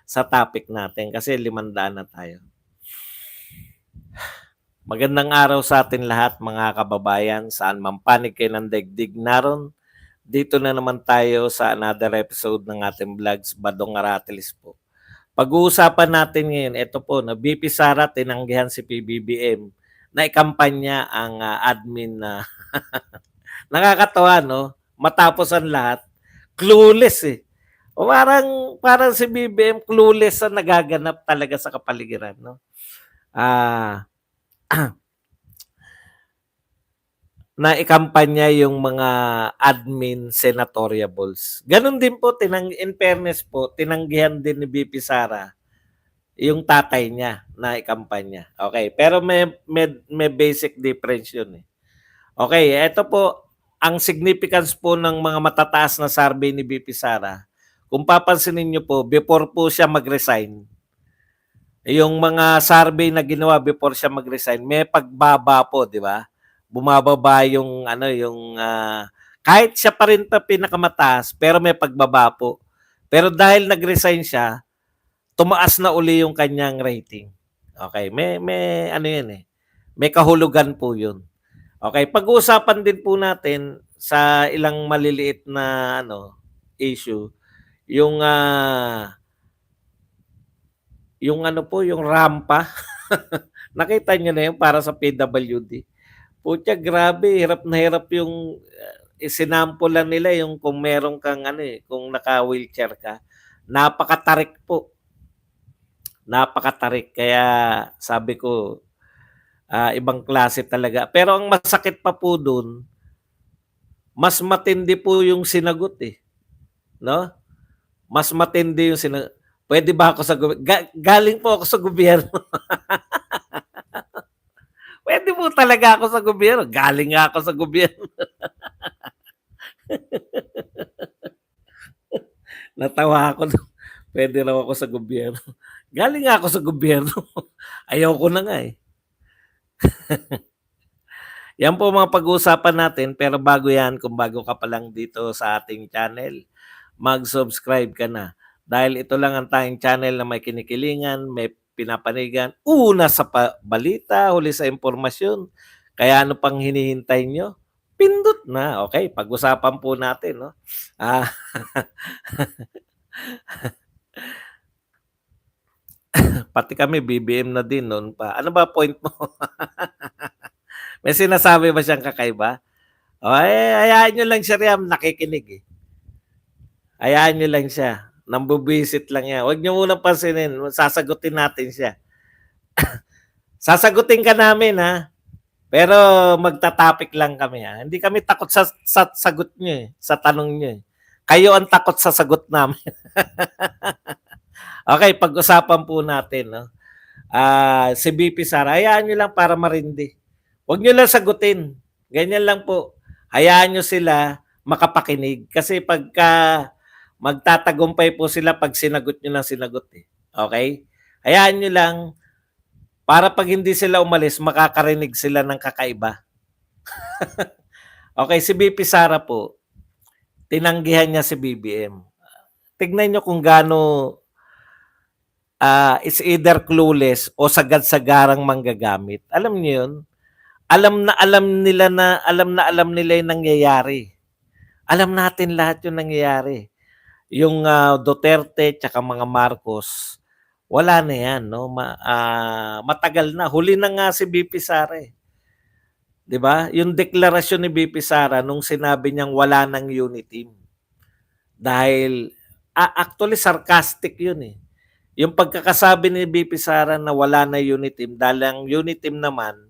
sa topic natin kasi 500 na tayo. Magandang araw sa atin lahat mga kababayan, saan man panig kayo ng daigdig naroon. Dito na naman tayo sa another episode ng ating vlogs, Badong Aratilis po. Pag-uusapan natin ngayon, ito po, na BP Sara tinanggihan si PBBM na ikampanya ang admin na nakakatawa, no? Matapos ang lahat, clueless eh. O parang si BBM clueless na nagaganap talaga sa kapaligiran, no? Na ikampanya yung mga admin senatoriables. Ganon din po, in fairness po, tinanggihan din ni BP Sara yung tatay niya na ikampanya. Okay, pero may basic difference yun eh. Okay, ito po, ang significance po ng mga matataas na survey ni BP Sara, kung papansinin niyo po, before po siya mag-resign, yung mga survey na ginawa before siya mag-resign, may pagbaba po, di ba? Bumababa yung kahit siya pa rin pa pinakamataas, pero may pagbaba po. Pero dahil nag-resign siya, tumaas na uli yung kanyang rating. Okay, may ano yan eh. May kahulugan po yun. Okay, pag-uusapan din po natin sa ilang maliliit na issue, yung yung rampa. Nakita niyo na yun para sa PWD. Putya, grabe, hirap na hirap yung isinampulan nila yung kung meron kang kung naka-wheelchair ka. Napakatarik po. Napakatarik. Kaya sabi ko, ibang klase talaga. Pero ang masakit pa po dun, mas matindi po yung sinagot eh. No? Mas matindi yung sinagot. Pwede ba ako sa gobyerno? Galing po ako sa gobyerno. Pwede po talaga ako sa gobyerno. Galing nga ako sa gobyerno. Natawa ako. Pwede raw ako sa gobyerno. Galing nga ako sa gobyerno. Ayaw ko na nga eh. Yan po mga pag-uusapan natin, pero bago yan, kung bago ka pa lang dito sa ating channel, mag-subscribe ka na. Dahil ito lang ang tayong channel na may kinikilingan, may pinapanigan, una sa balita, huli sa impormasyon. Kaya ano pang hinihintay nyo? Pindot na. Okay, pag-usapan po natin. No? Pati kami, BBM na din noon pa. Ano ba point mo? May sinasabi ba siyang kakaiba? O, hayaan nyo lang siya Riam, nakikinig eh. Hayaan nyo lang siya. Nambubisit lang yan. Huwag nyo muna pansinin. Sasagutin natin siya. Sasagutin ka namin ha. Pero magta-topic lang kami ha. Hindi kami takot sa sagot nyo eh. Sa tanong nyo eh. Kayo ang takot sa sagot namin. Okay, pag-usapan po natin. No? Si BP Sara, hayaan nyo lang para marindi. Huwag nyo lang sagutin. Ganyan lang po. Hayaan nyo sila makapakinig. Kasi pagka magtatagumpay po sila pag sinagot nyo lang sinagot eh. Okay? Hayaan nyo lang para pag hindi sila umalis, makakarinig sila ng kakaiba. Okay, si BP Sara po, tinanggihan niya si BBM. Tignan nyo kung gaano it's either clueless o sagad-sagarang manggagamit. Alam niyo yun? Alam nila yung nangyayari. Alam natin lahat yung nangyayari. Yung Duterte tsaka mga Marcos, wala na yan. No? Matagal na. Huli na nga si BP Sara eh. 'Di ba? Yung deklarasyon ni BP Sara nung sinabi niyang wala nang unity. Dahil actually sarcastic yun eh. Yung pagkakasabi ni BP Sara na wala na unity, dahil ang unity naman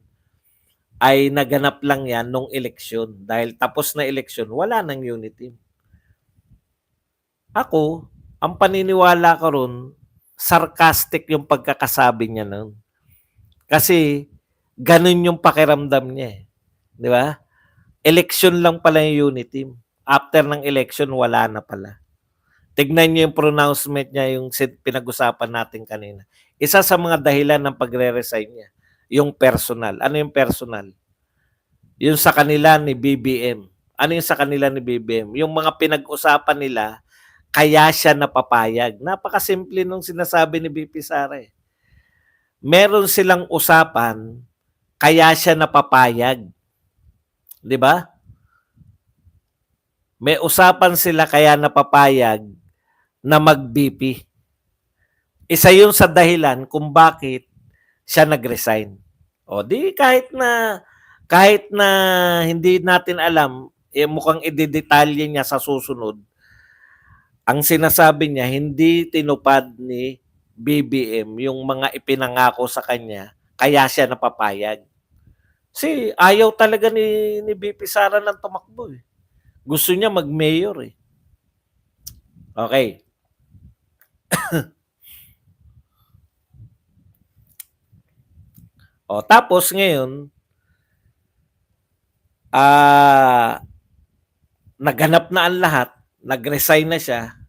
ay naganap lang yan nung eleksyon. Dahil tapos na eleksyon, wala nang unity. Ako, ang paniniwala ko ron, sarcastic yung pagkakasabi niya nun. Kasi ganun yung pakiramdam niya eh. Di ba? Election lang pala yung unity. After ng election, wala na pala. Tignan niyo yung pronouncement niya, yung pinag-usapan natin kanina. Isa sa mga dahilan ng pagre-resign niya, yung personal. Ano yung personal? Yung sa kanila ni BBM. Ano yung sa kanila ni BBM? Yung mga pinag-usapan nila kaya siya napapayag. Napakasimple nung sinasabi ni VP Sara, eh. Meron silang usapan, kaya siya napapayag. 'Di ba? May usapan sila kaya napapayag na mag-BP. Isa 'yun sa dahilan kung bakit siya nag-resign. O di kahit na hindi natin alam, eh, mukhang idedetalye niya sa susunod. Ang sinasabi niya, hindi tinupad ni BBM yung mga ipinangako sa kanya, kaya siya napapayag. Kasi ayaw talaga ni VP Sara ng tumakbo, eh. Gusto niya mag-mayor, eh. Okay. O tapos ngayon, naganap na ang lahat, nag-resign na siya.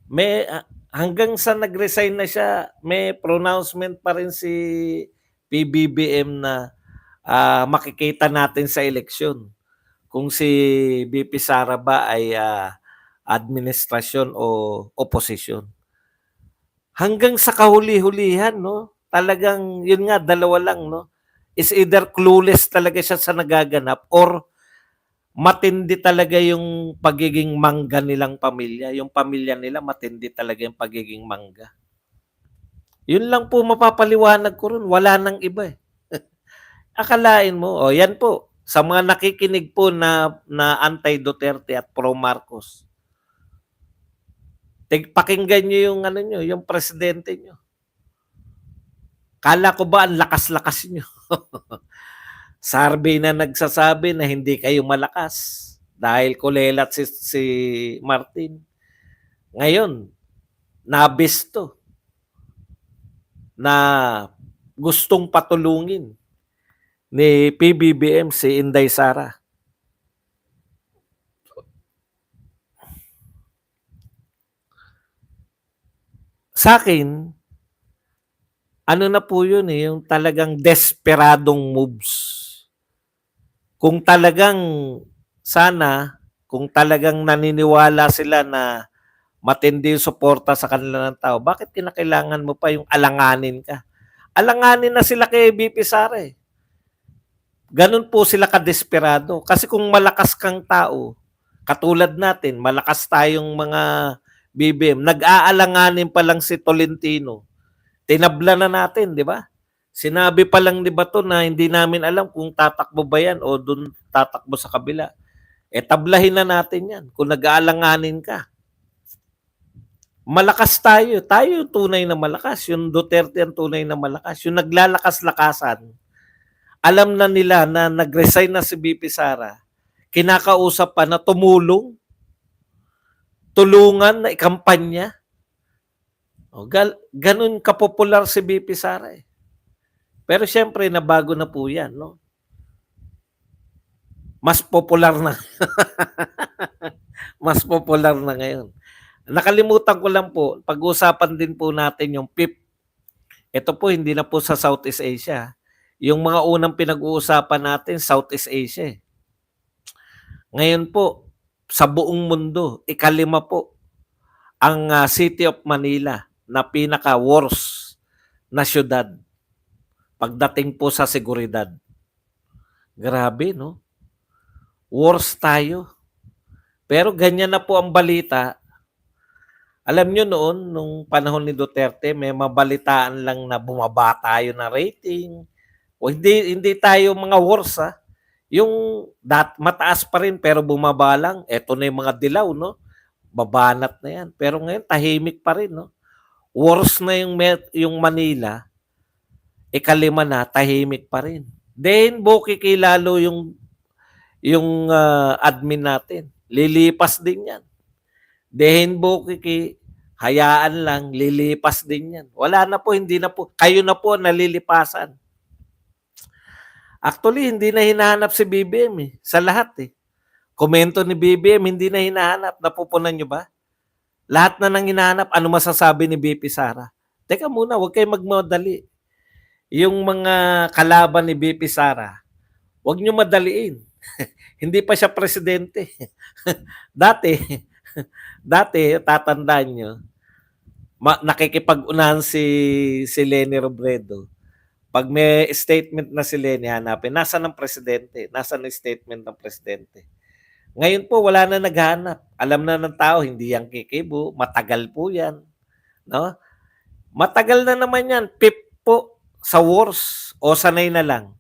May hanggang sa nag-resign na siya, may pronouncement pa rin si PBBM na makikita natin sa eleksyon kung si VP Sara ba ay administrasyon o oposisyon. Hanggang sa kahuli-hulihan, no? Talagang yun nga, dalawa lang, no? Is either clueless talaga siya sa nagaganap or matindi talaga yung pagiging mangga nilang pamilya. Yung pamilya nila, matindi talaga yung pagiging mangga. Yun lang po mapapaliwanag ko ron. Wala nang iba, eh. Akalain mo, oh, yan po, sa mga nakikinig po na anti-Duterte at pro-Marcos, pakinggan nyo yung ano nyo, yung presidente nyo. Kala ko ba ang lakas-lakas nyo? Survey na nagsasabi na hindi kayo malakas dahil kulelat si Martin. Ngayon, nabisto na gustong patulungin ni PBBM si Inday Sara. Sa akin, ano na po yun, eh, yung talagang desperadong moves. Kung talagang kung talagang naniniwala sila na matindi yung suporta sa kanila ng tao, bakit kinakailangan mo pa yung alanganin ka? Alanganin na sila kay VP Sara, eh. Ganun po sila kadesperado. Kasi kung malakas kang tao, katulad natin, malakas tayong mga BBM, nag-aalanganin pa lang si Tolentino. Tinabla na natin, di ba? Sinabi pa lang ni Bato na hindi namin alam kung tatakbo ba yan o dun tatakbo sa kabila. Eh, tablahin na natin yan kung nag-aalanganin ka. Malakas tayo. Tayo yung tunay na malakas. Yung Duterte ang tunay na malakas. Yung naglalakas-lakasan, alam na nila na nag-resign na si VP Sara. Kinakausap pa na tumulong, tulungan na ikampanya. O, ganun kapopular si VP Sara, eh. Pero syempre, nabago na po yan, no? Mas popular na. Mas popular na ngayon. Nakalimutan ko lang po, pag-usapan din po natin yung PIP. Ito po, hindi na po sa Southeast Asia. Yung mga unang pinag-uusapan natin, Southeast Asia. Ngayon po, sa buong mundo, ikalima po ang City of Manila na pinaka-worst na syudad pagdating po sa seguridad. Grabe, no? Worst tayo. Pero ganyan na po ang balita. Alam nyo noon, nung panahon ni Duterte, may mabalitaan lang na bumaba tayo na rating. O hindi tayo mga worst, ha? Yung mataas pa rin pero bumaba lang. Eto na yung mga dilaw, no? Babanat na yan. Pero ngayon, tahimik pa rin, no? Worse na yung Manila, ikalima na, tahimik pa rin. Then, bukiki lalo yung admin natin. Lilipas din yan. Then, bukiki, hayaan lang, lilipas din yan. Wala na po, hindi na po. Kayo na po nalilipasan. Actually, hindi na hinahanap si BBM, eh. Sa lahat, eh. Komento ni BBM, hindi na hinahanap. Napupunan nyo ba? Lahat na nang hinahanap, ano masasabi ni BP Sara? Teka muna, huwag kayo magmadali. Yung mga kalaban ni BP Sara, huwag nyo madaliin. Hindi pa siya presidente. Dati, Dati, tatandaan nyo, nakikipag-unahan si Leni Robredo. Pag may statement na si Leni, hanapin, nasaan ang presidente? Nasaan ang statement ng presidente? Ngayon po, wala na naghahanap. Alam na ng tao, hindi yan kikibo. Matagal po yan. No? Matagal na naman yan. Pip po sa wars. O sanay na lang.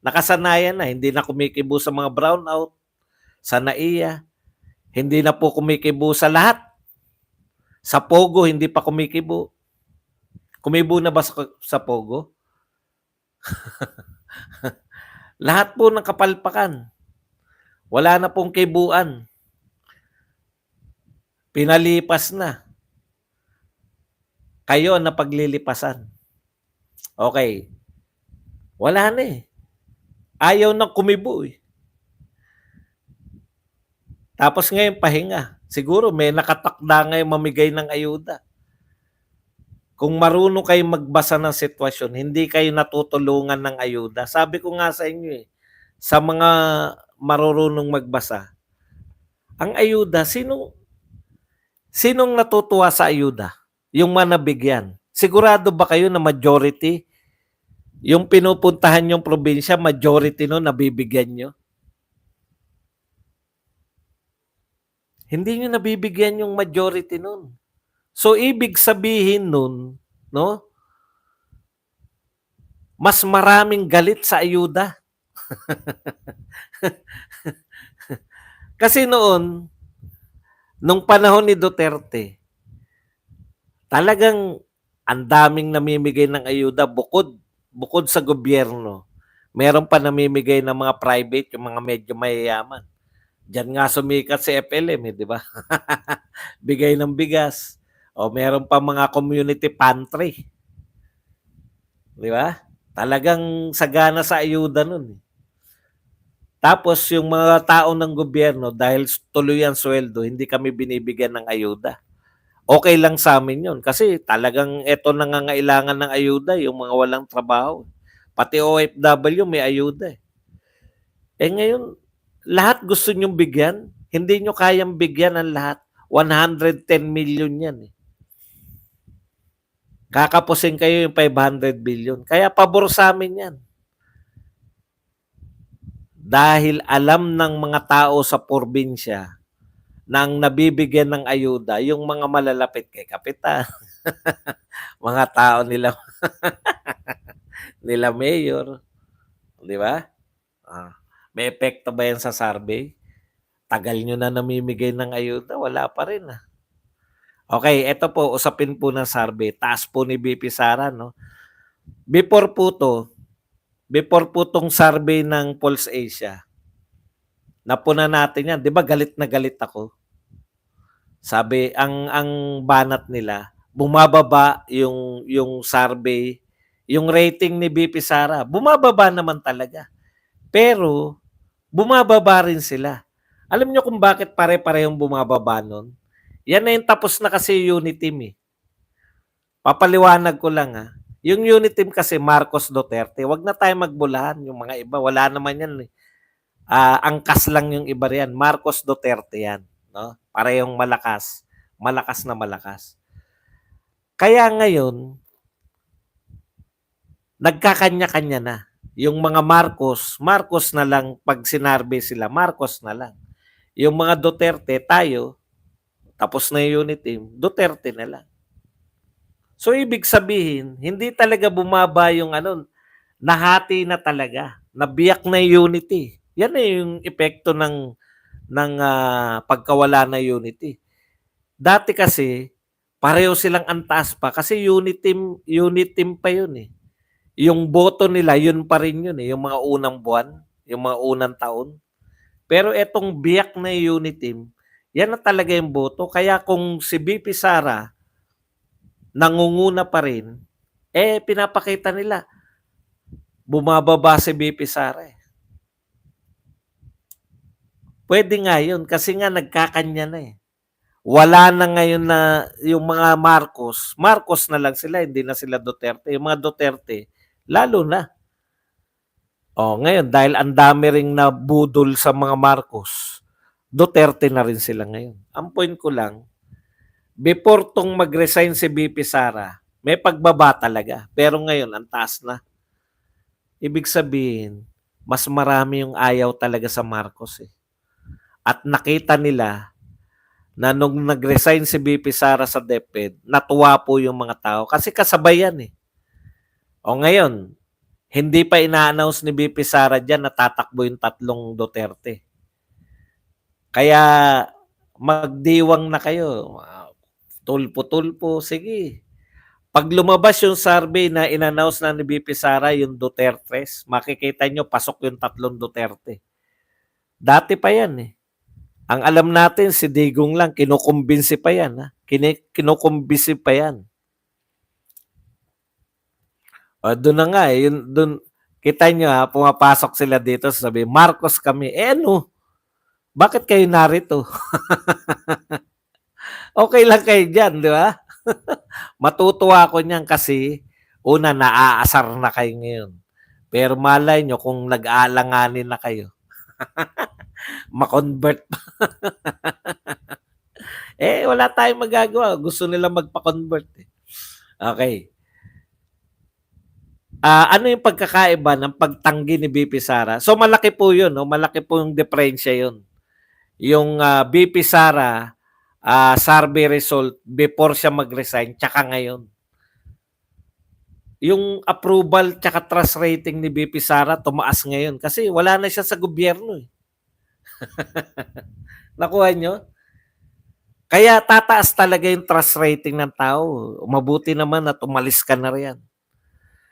Nakasanayan na. Hindi na kumikibo sa mga brownout, sa NAIA. Hindi na po kumikibo sa lahat. Sa Pogo, hindi pa kumikibo. Kumibo na ba sa Pogo? Lahat po ng kapalpakan. Wala na pong kibuan. Pinalipas na. Kayo na paglilipasan. Okay. Wala na eh. Ayaw nang kumibo eh. Tapos ngayon pahinga. Siguro may nakatakda ngayon mamigay ng ayuda. Kung marunong kayo magbasa ng sitwasyon, hindi kayo natutulungan ng ayuda. Sabi ko nga sa inyo eh, sa mga marunong magbasa, ang ayuda, sinong natutuwa sa ayuda? Yung manabigyan. Sigurado ba kayo na majority, yung pinupuntahan yung probinsya, majority no nabibigyan nyo? Hindi nyo nabibigyan yung majority nun. So, ibig sabihin nun, no, mas maraming galit sa ayuda. Kasi noon, nung panahon ni Duterte, talagang ang daming namimigay ng ayuda bukod sa gobyerno. Meron pa namimigay ng mga private, yung mga medyo mayayaman. Diyan nga sumikat si FLM, di ba? Bigay ng bigas. O meron pa mga community pantry. Di ba? Talagang sagana sa ayuda nun. Tapos yung mga tao ng gobyerno, dahil tuloy ang sweldo, hindi kami binibigyan ng ayuda. Okay lang sa amin yun. Kasi talagang eto nangangailangan ng ayuda, yung mga walang trabaho. Pati OFW may ayuda. Ngayon, lahat gusto nyong bigyan. Hindi nyo kayang bigyan ang lahat. 110 million yan. Kakapusin kayo yung 500 billion. Kaya pabor sa amin yan. Dahil alam ng mga tao sa probinsya na ang nabibigyan ng ayuda, yung mga malalapit kay kapitan, mga tao nila, nila mayor, di ba? May epekto ba yan sa survey? Tagal nyo na namimigay ng ayuda, wala pa rin. Okay, ito po, usapin po ng survey. Taas po ni BP Sara, no? Before po tong survey ng Pulse Asia, napuna natin yan. Di ba galit na galit ako? Sabi, ang banat nila, bumababa yung survey, yung rating ni BP Sara, bumababa naman talaga. Pero, bumababa rin sila. Alam nyo kung bakit pare-parehong bumababa nun? Yan na yung tapos na kasi unit team eh. Papaliwanag ko lang ha. Yung unit team kasi Marcos Duterte, wag na tayo magbulahan. Yung mga iba, wala naman yan eh. Angkas lang yung iba riyan. Marcos Duterte yan. No? Parehong malakas. Malakas na malakas. Kaya ngayon, nagkakanya-kanya na. Yung mga Marcos na lang pag sinarbe sila, Marcos na lang. Yung mga Duterte, tayo, tapos na yung unit team, Duterte na lang. So, ibig sabihin, hindi talaga bumaba yung nahati na talaga. Nabiyak na yung unity. Yan na yung epekto ng pagkawala na unity. Dati kasi, pareho silang antaas pa kasi unit team pa yun eh. Yung boto nila, yun pa rin yun eh. Yung mga unang buwan, yung mga unang taon. Pero etong biyak na unit team, yan na talaga yung boto. Kaya kung si BP Sara nangunguna pa rin, pinapakita nila, bumababa si BP Sara eh. Pwede nga yun kasi nga nagkakanya na eh. Wala na ngayon na yung mga Marcos na lang sila, hindi na sila Duterte. Yung mga Duterte, lalo na. Ngayon, dahil ang dami ring nabudol sa mga Marcos, Duterte na rin sila ngayon. Ang point ko lang, before tong mag-resign si VP Sara, may pagbaba talaga. Pero ngayon, ang taas na. Ibig sabihin, mas marami yung ayaw talaga sa Marcos eh. At nakita nila na nung nag-resign si VP Sara sa DepEd, natuwa po yung mga tao kasi kasabay yan eh. O ngayon, hindi pa ina-announce ni VP Sara dyan na tatakbo yung tatlong Duterte. Kaya magdiwang na kayo. Tulpo-tulpo, sige. Pag lumabas yung survey na in-announce na ni VP Sara yung Dutertes, makikita nyo pasok yung tatlong Duterte. Dati pa yan eh. Ang alam natin, si Digong lang, kinukumbinsi pa yan. Ha? Kinukumbinsi pa yan. O, doon na nga eh. Doon, kita nyo ha, pumapasok sila dito, sabi, Marcos kami. Eh ano? Bakit kayo narito? Okay lang kayo dyan, di ba? Matutuwa ako niyan kasi una, naaasar na kayo ngayon. Pero malay nyo kung nag-aalanganin na kayo, makonvert pa. Eh, wala tayong magagawa. Gusto nila magpa-convert. Eh. Okay. Ano yung pagkakaiba ng pagtanggi ni BP Sara? So malaki po yun. No? Malaki po yung diferensya yun. Yung BP Sara, survey result before siya mag-resign, tsaka ngayon. Yung approval tsaka trust rating ni BP Sara tumaas ngayon kasi wala na siya sa gobyerno. Eh. Nakuha nyo? Kaya tataas talaga yung trust rating ng tao. Mabuti naman at umalis ka na riyan.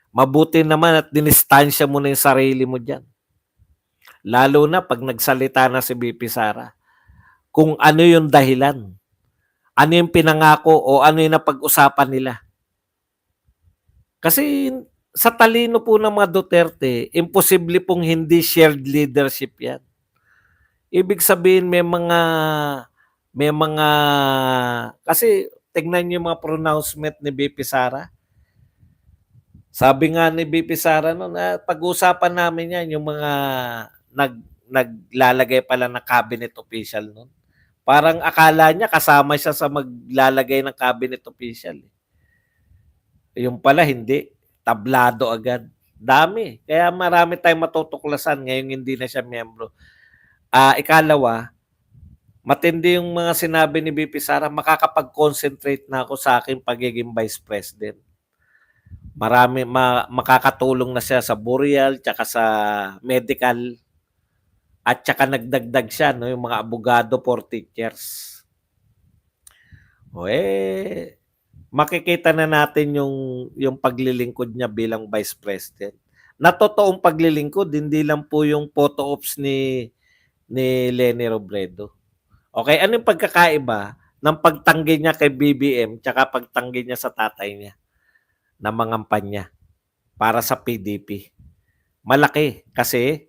Mabuti naman at dinistansya mo na yung sarili mo dyan. Lalo na pag nagsalita na si BP Sara. Kung ano yung dahilan. Ano yung pinangako o ano yung napag-usapan nila. Kasi sa talino po ng mga Duterte, imposible pong hindi shared leadership yan. Ibig sabihin may mga kasi tignan niyo yung mga pronouncement ni BP Sara. Sabi nga ni BP Sara noon, pag-usapan namin yan yung mga naglalagay pala ng cabinet official noon. Parang akala niya kasama siya sa maglalagay ng cabinet official. Yung pala hindi, tablado agad. Dami. Kaya marami tayong matutuklasan ngayong hindi na siya miyembro. Ikalawa, matindi yung mga sinabi ni BP Sara, makakapag-concentrate na ako sa aking pagiging vice president. Marami, makakatulong na siya sa burial, tsaka sa medical, at tsaka nagdagdag siya, no, yung mga abogado for teachers. O makikita na natin yung paglilingkod niya bilang vice president. Na totoong paglilingkod, hindi lang po yung photo ops ni Leni Robredo. Okay, ano yung pagkakaiba ng pagtanggi niya kay BBM tsaka pagtanggi niya sa tatay niya na mangampanya para sa PDP? Malaki kasi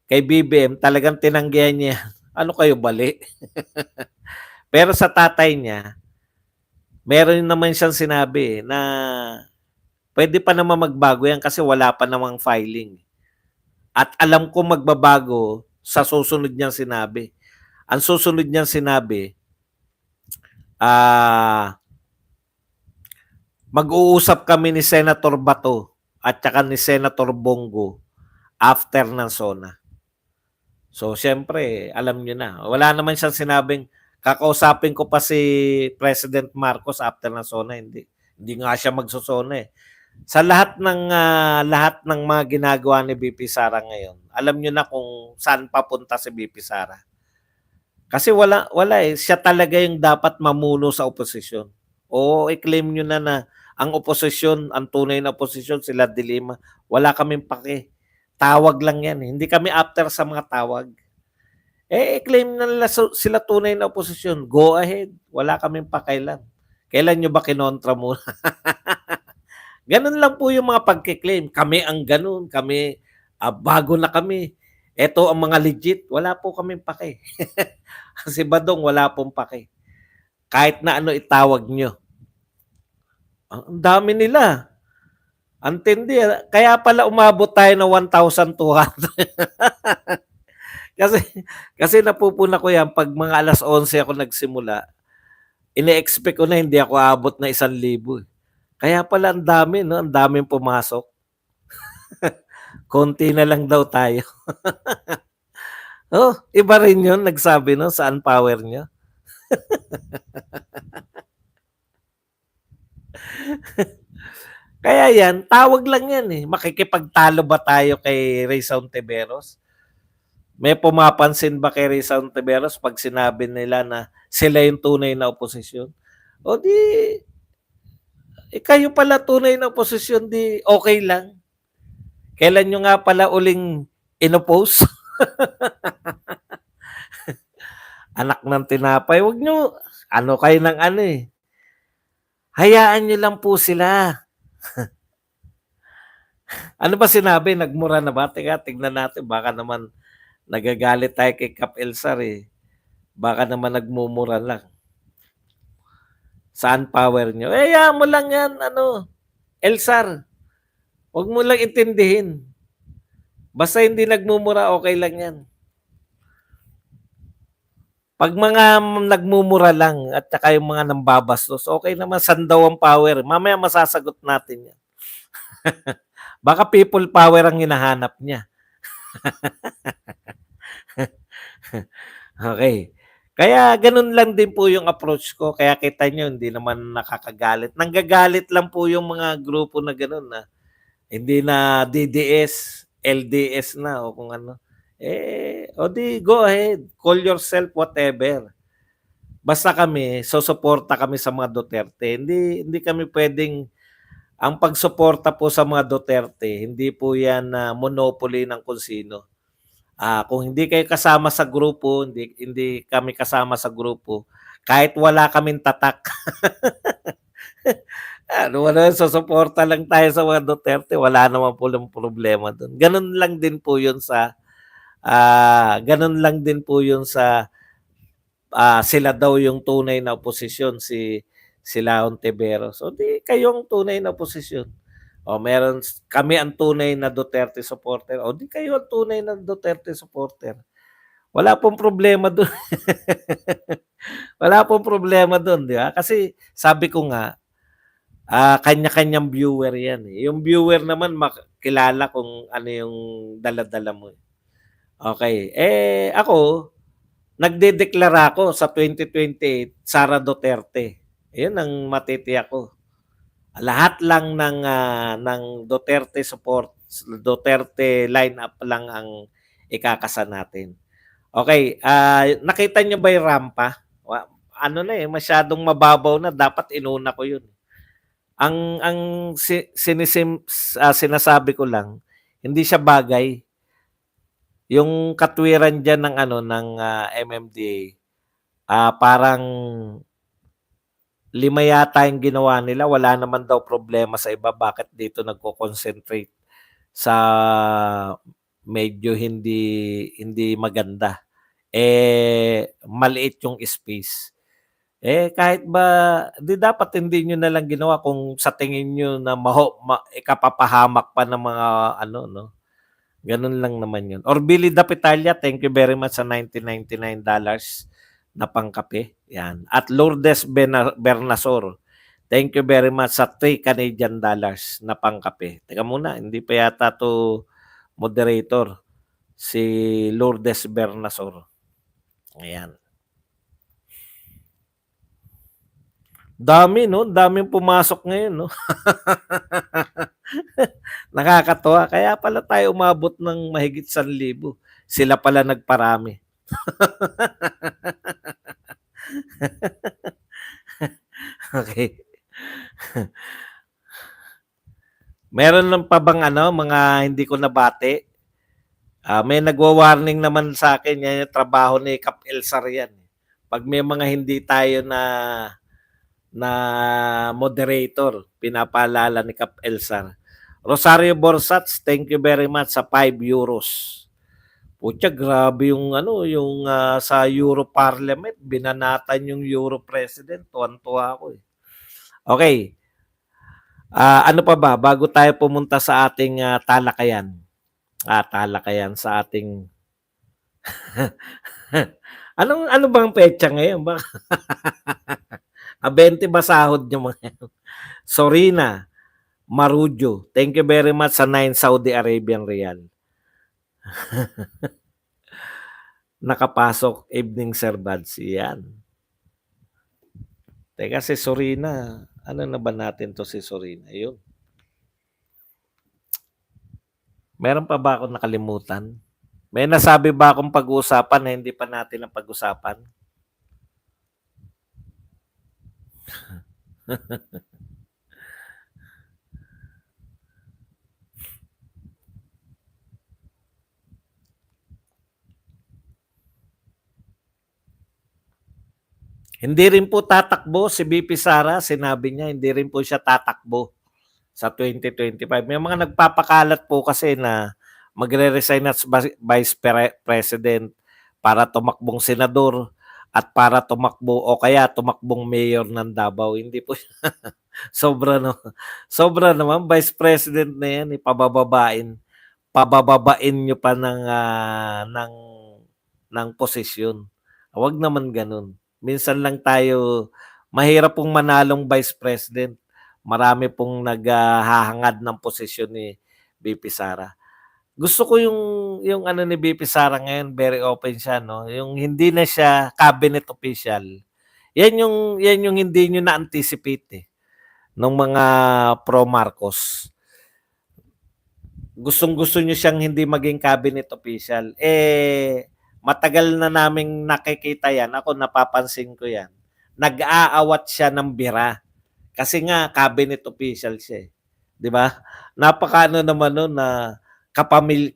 kay BBM talagang tinanggihan niya. Ano kayo, bali? Pero sa tatay niya, meron naman siyang sinabi na pwede pa naman magbago yan kasi wala pa namang filing. At alam ko magbabago sa susunod niyang sinabi. Ang susunod niyang sinabi, mag-uusap kami ni Senator Bato at saka ni Senator Bongo after ng SONA. So, syempre, alam niyo na. Wala naman siyang sinabing, kakausapin ko pa si President Marcos after ng SONA. Hindi nga siya magsusona eh. Sa lahat ng mga ginagawa ni BP Sara ngayon, alam niyo na kung saan papunta si BP Sara. Kasi wala eh. Siya talaga yung dapat mamuno sa oposisyon. O i-claim nyo na ang oposisyon, ang tunay na oposisyon, sila Dilima. Wala kaming pake. Tawag lang yan. Eh. Hindi kami after sa mga tawag. I-claim na nila sila tunay na oposisyon. Go ahead. Wala kaming pakailan. Kailan nyo ba kinontra muna? Ganun lang po yung mga pagkiklaim. Kami ang ganun. Kami, bago na kami. Ito ang mga legit. Wala po kaming pake. Si Badong wala pong pake. Kahit na ano itawag nyo. Ang dami nila. Antindi. Kaya pala umabot tayo ng 1,200. Kasi kasi napupuna ko 'yan 'pag mga 11:00 ako nagsimula, ine-expect ko na hindi ako aabot ng 1,000 eh. Kaya pala ang dami 'no, ang daming pumasok. Konti na lang daw tayo. Oh, iba rin 'yun nagsabi nun sa Unpower niyo. Kaya 'yan, tawag lang 'yan, eh. Makikipagtalo ba tayo kay Raysa Ontiveros? May pumapansin ba kay Risa Ontiveros 'pag sinabi nila na sila yung tunay na oposisyon? O di, kayo pala tunay na oposisyon, di okey lang. Kailan niyo nga pala uling inoppose? Anak ng tinapay, wag niyo ano kayo ng ano, eh, hayaan niyo lang po sila. Ano ba sinabi, nagmura na ba? Teka tignan natin baka naman nagagalit tayo kay Kap Elsar, eh. Baka naman nagmumura lang. Saan power niyo? Eh, hayaan mo lang 'yan ano, Elsar. Wag mo lang intindihin. Basta hindi nagmumura, okey lang 'yan. 'Pag mga nagmumura lang at saka yung mga nambabastos, okey naman, saan daw ang power? Mamaya masasagot natin 'yan. Baka people power ang hinahanap niya. Okey. Kaya gano'n lang din po yung approach ko, kaya kita niyo hindi naman nakakagalit. Nanggagalit lang po yung mga grupo na gano'n na hindi na DDS, LDS na o kung ano. Eh, o di go ahead, call yourself whatever. Basta kami, susuporta kami sa mga Duterte. Hindi kami puwedeng ang pagsuporta po sa mga Duterte, hindi po 'yan na monopoly ng kung sino. Kung hindi kayo kasama sa grupo, hindi hindi kami kasama sa grupo, kahit wala kaming tatak, ano naman susuporta lang tayo sa mga Duterte, wala naman pong problema dun. Gano'n lang din po 'yun sa, sila daw yung tunay na oposisyon, sila Ontiveros. O di kayo ang tunay na oposisyon. O kami ang tunay na Duterte supporter, o di kayo ang tunay na Duterte supporter. Wala pong problema dun. Wala pong problema dun, 'di ba? Kasi sabi ko nga, kanya-kanyang viewer 'yan, eh. Yung viewer naman kilala kung ano yung dala-dala mo, eh. Okey, eh, ako nagdedeklara ako sa 2028 Sara Duterte. 'Yun ang matitiyak ko. Lahat lang ng Duterte lineup lang ang ikakasa natin. Okey, nakita niyo ba yung rampa? Ano na, eh, masyadong mababaw na, dapat inuna ko 'yun. Ang sinasabi ko lang, hindi siya bagay. Yung katwiran diyan ng ano, ng, MMDA, parang 5 yata yung ginawa nila, wala naman daw problema sa iba, bakit dito nagko-concentrate sa medyo hindi hindi maganda. Eh, maliit yung space. Eh, kahit ba 'di dapat hindi niyo na lang ginawa kung sa tingin niyo na ikapapahamak pa ng mga ano 'no, gano'n lang naman 'yun. Or Billy Dapitalia, thank you very much sa $19.99 na pangkape, 'yan. At Lourdes Bernasor, thank you very much sa $3 Canadian na pangkape. Teka muna, hindi pa yata 'to moderator, si Lourdes Bernasor, ayan. Dami 'no, daming pumasok ngayon 'no. Nakakatuwa, kaya pala tayo umabot ng mahigit 1,000, sila pala nagparami. Okey. Meron lang pa bang ano, mga hindi ko nabati? May nagwa-warning naman sa'kin, 'yan yung trabaho ni Kap Elsar 'yan, eh. 'Pag may mga hindi tayo na moderator, pinapaalala ni Kap Elsar. Rosario Borsats, thank you very much sa €5. Putya, grabe yung ano, yung, sa Euro Parliament binanatan yung Euro President, tuwang-tuwa ako, eh. Okey, ano pa ba bago tayo pumunta sa ating, talakayan sa ating Ano bang petsa ngayon? 20 ba sahod niyo mga yan? Sorina Marujo, thank you very much sa 9 Saudi Arabian Riyal. Nakapasok, evening sir Bads, yan. Teka, si Sorina, ano na ba natin to si Sorina? Yun. Meron pa ba akong nakalimutan? May nasabi ba akong pag-uusapan na hindi pa natin ang pag-usapan? Hindi rin po tatakbo si VP Sara, sinabi niya, hindi rin po siya tatakbo sa 2025. May mga nagpapakalat po kasi na magre-resign as Vice President para tumakbong senador at para tumakbo o kaya tumakbong mayor ng Davao. Hindi po sobra no. Sobra naman Vice President na yan, pabababain niyo pa ng posisyon. Huwag naman ganun. Minsan lang tayo mahirap pong manalong Vice President. Marami pong naghahangad ng posisyon ni VP Sara. Gusto ko yung ano ni VP Sara ngayon, very open siya, no? Yung hindi na siya cabinet official. Yan yung hindi niyo na-anticipate eh nung mga pro Marcos. Gustong-gusto niyo siyang hindi maging cabinet official. Matagal na naming nakikita yan. Ako napapansin ko yan. Nag-aawat siya ng bira. Kasi nga cabinet official siya, 'di ba? Napakaano naman noon na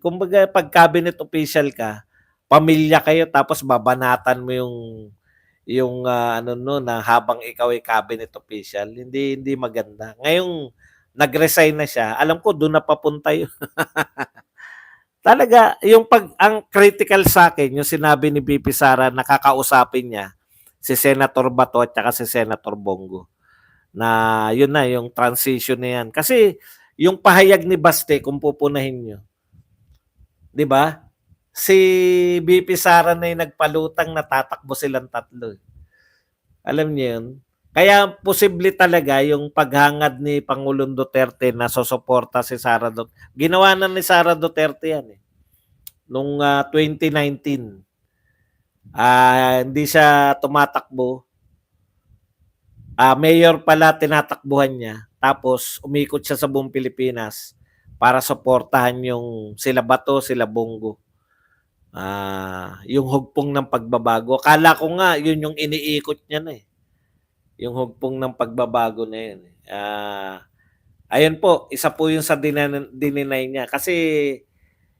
kumbaga pag cabinet official ka, pamilya kayo tapos babanatan mo yung ano no na habang ikaw ay cabinet official, hindi maganda. Ngayong nag-resign na siya, alam ko doon na papunta yun. Talaga, ang critical sa akin, yung sinabi ni VP Sara, nakakausapin niya si Senator Bato at saka si Senator Bongo na yun na yung transition na yan. Kasi yung pahayag ni Baste kung pupunahin nyo, 'di ba? Si VP Sara na yung nagpalutang na tatakbo silang tatlo. Alam niyo yun? Kaya posible talaga yung paghangad ni Pangulong Duterte na susuporta si Sara Duterte. Ginawa na ni Sara Duterte yan eh. Nung 2019. Hindi siya tumatakbo. Mayor pala tinatakbuhan niya. Tapos umikot siya sa buong Pilipinas para suportahan yung sila Bato, sila Bongo. Yung hugpong ng pagbabago. Akala ko nga yun yung iniikot niya na eh. Yung hugpong ng pagbabago na yun. Ayun po, isa po yung sa dininay niya. Kasi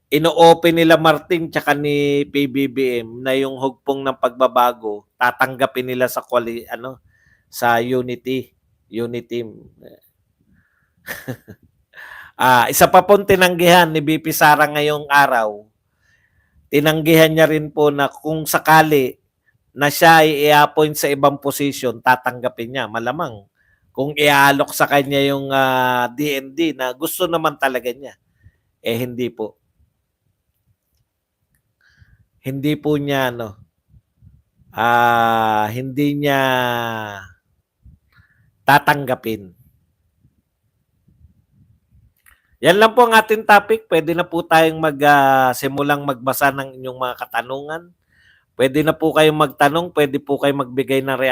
ino-open nila Martin tsaka ni PBBM na yung hugpong ng pagbabago tatanggapin nila sa sa Unity team. Isa pa pong tinanggihan ni BP Sara ngayong araw. Tinanggihan niya rin po na kung sakali na siya ay i-appoint sa ibang position, tatanggapin niya. Malamang kung iaalok sa kanya yung DND na gusto naman talaga niya. Hindi po. Hindi po niya hindi niya tatanggapin. Yan lang po ang ating topic. Pwede na po tayong simulang magbasa ng inyong mga katanungan. Pwede na po kayong magtanong, pwede po kayong magbigay ng reaction.